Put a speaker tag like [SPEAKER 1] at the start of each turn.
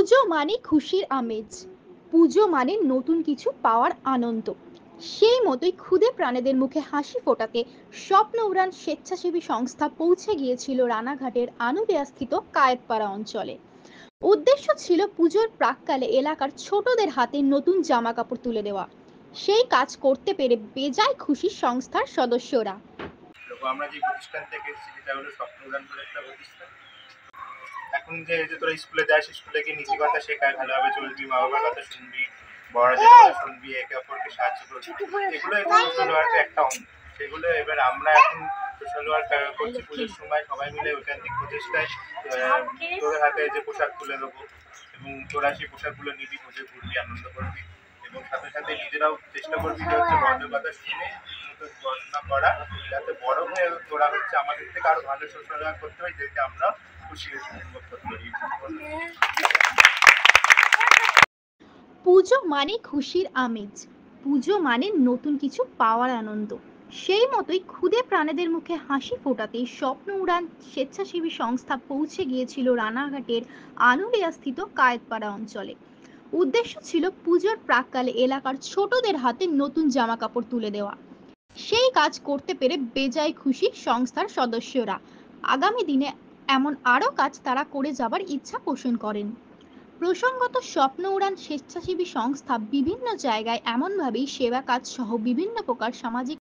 [SPEAKER 1] পুজো মানে খুশির আমেজ। পুজো মানে নতুন কিছু পাওয়ার আনন্দ। সেই মতোই ক্ষুদে প্রাণীদের মুখে হাসি ফোটাতে স্বপ্ন উড়ান স্বেচ্ছাসেবী সংস্থা পৌঁছে গিয়েছিল রানাঘাটের আনুলিয়াস্থিত কায়েতপাড়া অঞ্চলে। উদ্দেশ্য ছিল পুজোর প্রাক্কালে এলাকার ছোটদের হাতে নতুন জামা কাপড় তুলে দেওয়া। সেই কাজ করতে পেরে বেজায় খুশি সংস্থার সদস্যরা।
[SPEAKER 2] আমরা যে প্রতিষ্ঠান থেকে এসেছি সেটা হলো স্বপ্ন উড়ান বলে একটা প্রতিষ্ঠান। এখন যে তোরা স্কুলে যাস, স্কুলে গিয়ে নীতি কথা শেখায়, ভালোভাবে চলবি, মা বাবার কথা শুনবি, বড়দের কথা শুনবি, একে অপরকে সাহায্য করবি, এগুলো সোশ্যাল ওয়ার্কের একটা অঙ্গ। সেগুলো এবার আমরা এখন সোশ্যাল ওয়ার্ক করছি পুজোর সময় সবাই মিলে ঐকান্তিক প্রচেষ্টায় তোদের হাতে যে পোশাক তুলে দেবো এবং তোরা সেই পোশাকগুলো নিবি, পুজো ঘুরবি, আনন্দ করবি এবং সাথে সাথে নিজেরাও চেষ্টা করবি যে হচ্ছে বড়দের কথা শুনে পড়াশোনা করা, যাতে বড় হয়ে তোরা হচ্ছে আমাদের থেকে আরো ভালো সোশ্যাল ওয়ার্ক করতে হয়, যেটা আমরা খুশি অনুভব করতে পারি।
[SPEAKER 1] পুজো মানে খুশির আমেজ। পুজো মানে নতুন কিছু পাওয়ার আনন্দ। সেই মতোই ক্ষুদে প্রাণীদের মুখে হাসি ফোটাতে স্বপ্ন উড়ান স্বেচ্ছাসেবী সংস্থা পৌঁছে গিয়েছিল রানাঘাটের আনুলিয়াস্থিত কায়েতপাড়া অঞ্চলে। উদ্দেশ্য ছিল পুজোর প্রাক্কালে এলাকার ছোটদের হাতে নতুন জামা কাপড় তুলে দেওয়া। সেই কাজ করতে পেরে বেজায় খুশি সংস্থার সদস্যরা। আগামী দিনে এমন আরও কাজ তারা করে যাবার ইচ্ছা পোষণ করেন। প্রসঙ্গত, স্বপ্ন উড়ান স্বেচ্ছাসেবী সংস্থা বিভিন্ন জায়গায় এমনভাবেই সেবা কাজ সহ বিভিন্ন প্রকার সামাজিক